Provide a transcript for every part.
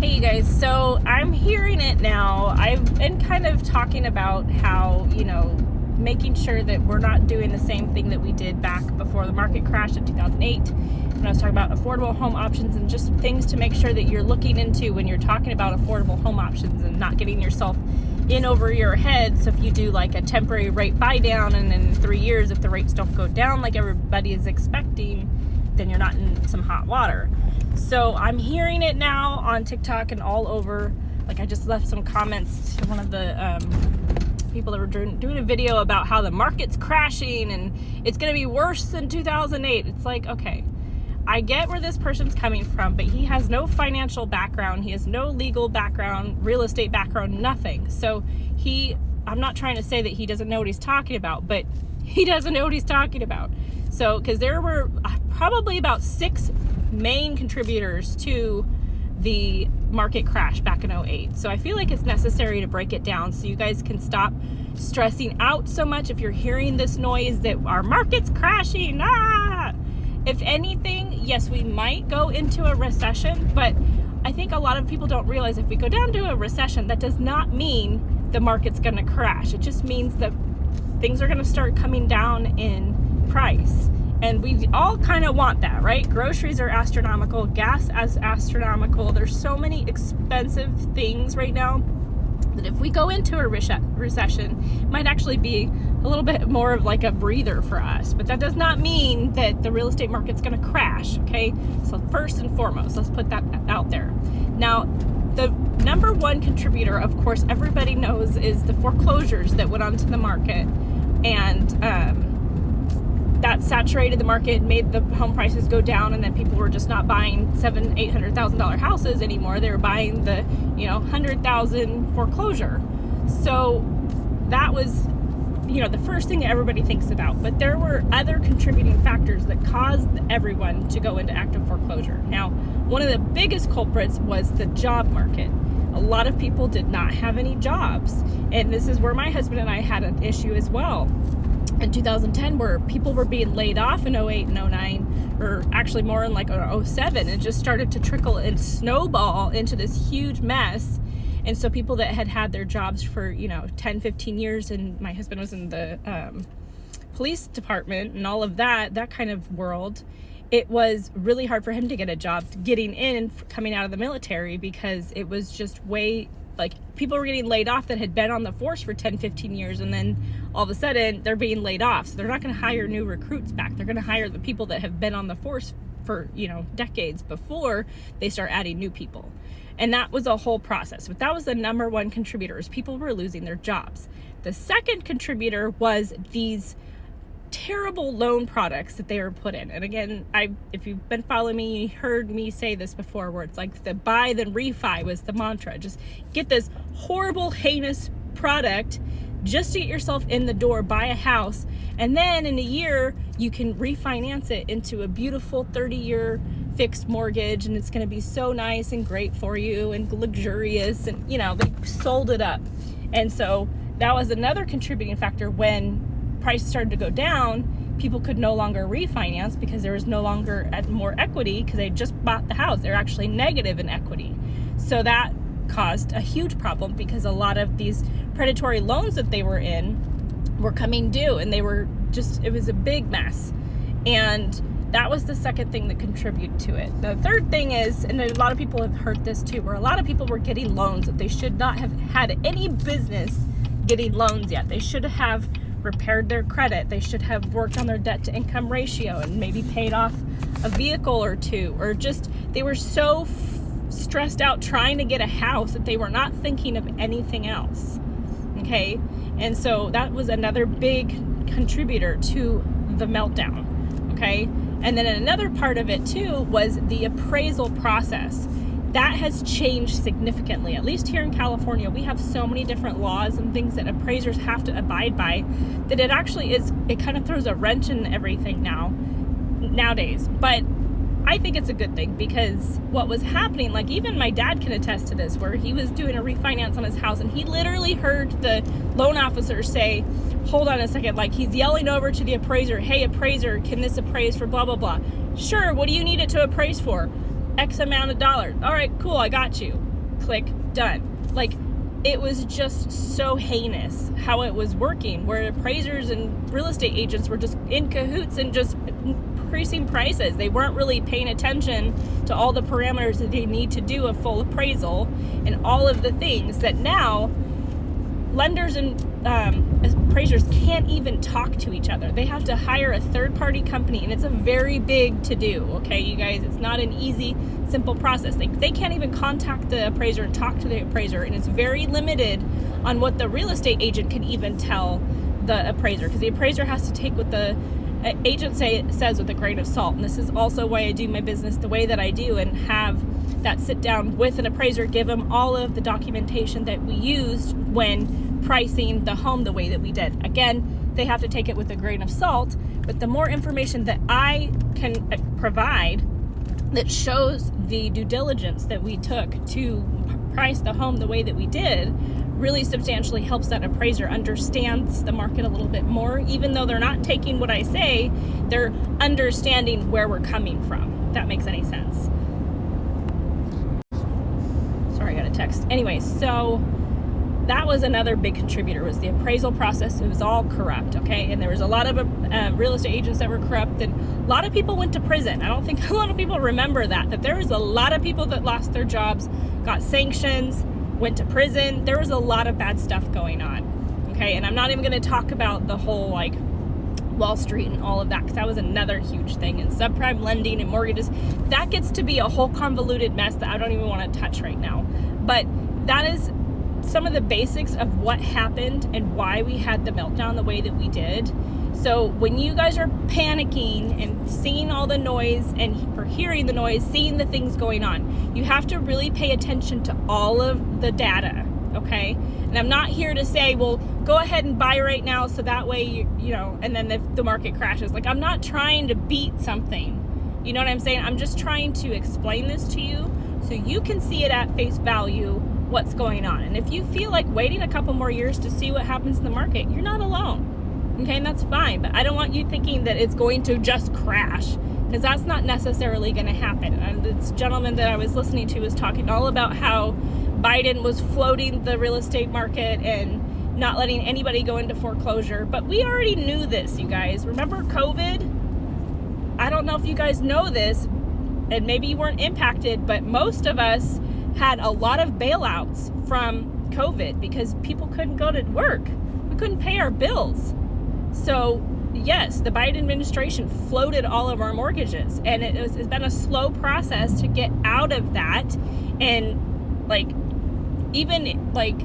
Hey you guys, so I'm hearing it now. I've been kind of talking about how, making sure that we're not doing the same thing that we did back before the market crashed in 2008. When I was talking about affordable home options and just things to make sure that you're looking into when you're talking about affordable home options and not getting yourself in over your head. So if you do like a temporary rate buy down and in 3 years, if the rates don't go down like everybody is expecting, then you're not in some hot water. So I'm hearing it now on TikTok and all over. Like I just left some comments to one of the people that were doing a video about how the market's crashing and it's going to be worse than 2008. It's like, okay, I get where this person's coming from, but he has no financial background. He has no legal background, real estate background, nothing. So I'm not trying to say that he doesn't know what he's talking about, but he doesn't know what he's talking about. So, because there were probably about 6 main contributors to the market crash back in 2008. So I feel like it's necessary to break it down so you guys can stop stressing out so much if you're hearing this noise that our market's crashing. If anything, yes, we might go into a recession, but I think a lot of people don't realize if we go down to a recession, that does not mean the market's going to crash. It just means that things are going to start coming down in price. And we all kind of want that, right? Groceries are astronomical, gas is astronomical. There's so many expensive things right now that if we go into a recession, it might actually be a little bit more of like a breather for us. But that does not mean that the real estate market's going to crash, okay? So first and foremost, let's put that out there. Now, the number one contributor, of course, everybody knows is the foreclosures that went onto the market. And that saturated the market, made the home prices go down, and then people were just not buying $700,000-$800,000 houses anymore. They were buying the $100,000 foreclosure. So that was the first thing that everybody thinks about. But there were other contributing factors that caused everyone to go into active foreclosure. Now, one of the biggest culprits was the job market. A lot of people did not have any jobs, and this is where my husband and I had an issue as well. In 2010, where people were being laid off in 08 and 09, or actually more in like 07, it just started to trickle and snowball into this huge mess. And so people that had their jobs for 10, 15 years, and my husband was in the police department and all of that kind of world, it was really hard for him to get a job getting in and coming out of the military, because it was just people were getting laid off that had been on the force for 10, 15 years, and then all of a sudden they're being laid off. So they're not going to hire new recruits back. They're going to hire the people that have been on the force for, decades before they start adding new people. And that was a whole process. But that was the number one contributor, is people were losing their jobs. The second contributor was these terrible loan products that they were put in. And again, if you've been following me, you heard me say this before, where it's like the buy then refi was the mantra. Just get this horrible, heinous product just to get yourself in the door, buy a house, and then in a year you can refinance it into a beautiful 30-year fixed mortgage, and it's going to be so nice and great for you and luxurious, and they sold it up. And so that was another contributing factor. When prices started to go down, people could no longer refinance because there was no longer more equity, because they just bought the house. They're actually negative in equity. So that caused a huge problem, because a lot of these predatory loans that they were in were coming due, and it was a big mess. And that was the second thing that contributed to it. The third thing is, and a lot of people have heard this too, where a lot of people were getting loans that they should not have had any business getting loans yet. They should have repaired their credit. They should have worked on their debt to income ratio and maybe paid off a vehicle or two, or just they were so stressed out trying to get a house that they were not thinking of anything else. Okay. And so that was another big contributor to the meltdown. Okay. And then another part of it too was the appraisal process. That has changed significantly. At least here in California, we have so many different laws and things that appraisers have to abide by that it kind of throws a wrench in everything nowadays. But I think it's a good thing, because what was happening, like even my dad can attest to this, where he was doing a refinance on his house and he literally heard the loan officer say, hold on a second, like he's yelling over to the appraiser, hey appraiser, can this appraise for blah, blah, blah. Sure, what do you need it to appraise for? X amount of dollars. All right, cool, I got you. click, done. Like, it was just so heinous how it was working, where appraisers and real estate agents were just in cahoots and just increasing prices. They weren't really paying attention to all the parameters that they need to do a full appraisal and all of the things that now lenders and appraisers can't even talk to each other. They have to hire a third-party company, and it's a very big to-do, okay, you guys? It's not an easy, simple process. They can't even contact the appraiser and talk to the appraiser, and it's very limited on what the real estate agent can even tell the appraiser, because the appraiser has to take what the agent says with a grain of salt. And this is also why I do my business the way that I do, and have that sit down with an appraiser, give them all of the documentation that we used when pricing the home the way that we did. Again, they have to take it with a grain of salt, but the more information that I can provide that shows the due diligence that we took to price the home the way that we did really substantially helps that appraiser understands the market a little bit more. Even though they're not taking what I say, they're understanding where we're coming from, if that makes any sense. Sorry, I got a text. Anyway, so that was another big contributor, was the appraisal process. It was all corrupt, okay? And there was a lot of real estate agents that were corrupt, and a lot of people went to prison. I don't think a lot of people remember that there was a lot of people that lost their jobs, got sanctions, went to prison. There was a lot of bad stuff going on, okay? And I'm not even going to talk about the whole, like, Wall Street and all of that, because that was another huge thing, and subprime lending and mortgages. That gets to be a whole convoluted mess that I don't even want to touch right now. But that is some of the basics of what happened and why we had the meltdown the way that we did. So when you guys are panicking and seeing all the noise, and or hearing the noise, seeing the things going on, you have to really pay attention to all of the data, okay? And I'm not here to say, well, go ahead and buy right now so that way you know, and then the market crashes. Like, I'm not trying to beat something. You know what I'm saying? I'm just trying to explain this to you so you can see it at face value what's going on. And if you feel like waiting a couple more years to see what happens in the market, you're not alone, okay? And that's fine, but I don't want you thinking that it's going to just crash, because that's not necessarily going to happen. And this gentleman that I was listening to was talking all about how Biden was floating the real estate market and not letting anybody go into foreclosure. But we already knew this, you guys. Remember COVID? I don't know if you guys know this, and maybe you weren't impacted, but most of us had a lot of bailouts from COVID because people couldn't go to work. We couldn't pay our bills. So yes, the Biden administration floated all of our mortgages, and it's been a slow process to get out of that. And like, even like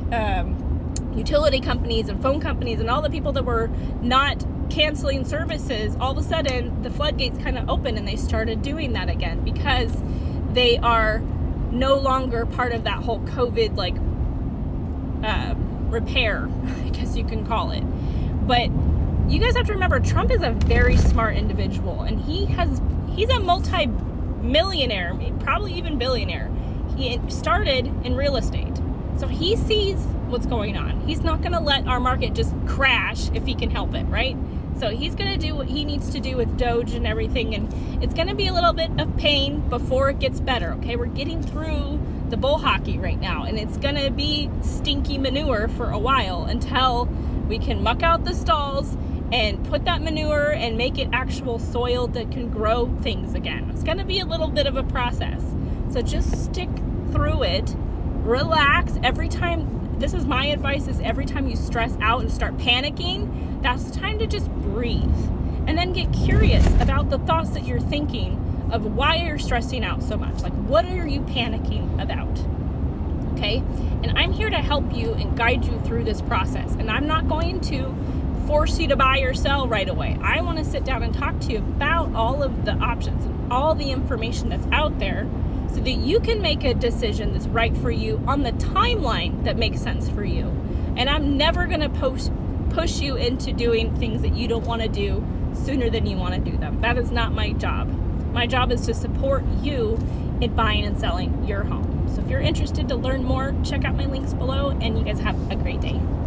utility companies and phone companies and all the people that were not canceling services, all of a sudden the floodgates kind of opened and they started doing that again, because they are no longer part of that whole COVID like repair, I guess you can call it. But you guys have to remember, Trump is a very smart individual, and he's a multi-millionaire, probably even billionaire. He started in real estate, so he sees what's going on. He's not going to let our market just crash if he can help it, right? So he's going to do what he needs to do with Doge and everything, and it's going to be a little bit of pain before it gets better, okay? We're getting through the bull hockey right now, and it's going to be stinky manure for a while until we can muck out the stalls and put that manure and make it actual soil that can grow things again. It's going to be a little bit of a process. So just stick through it, relax. Every time, this is my advice, is every time you stress out and start panicking, that's the time to just breathe. And then get curious about the thoughts that you're thinking of why you're stressing out so much. Like, what are you panicking about? Okay? And I'm here to help you and guide you through this process. And I'm not going to force you to buy or sell right away. I want to sit down and talk to you about all of the options and all the information that's out there, so that you can make a decision that's right for you on the timeline that makes sense for you. And I'm never going to push you into doing things that you don't want to do sooner than you want to do them. That is not my job. My job is to support you in buying and selling your home. So if you're interested to learn more, check out my links below, and you guys have a great day.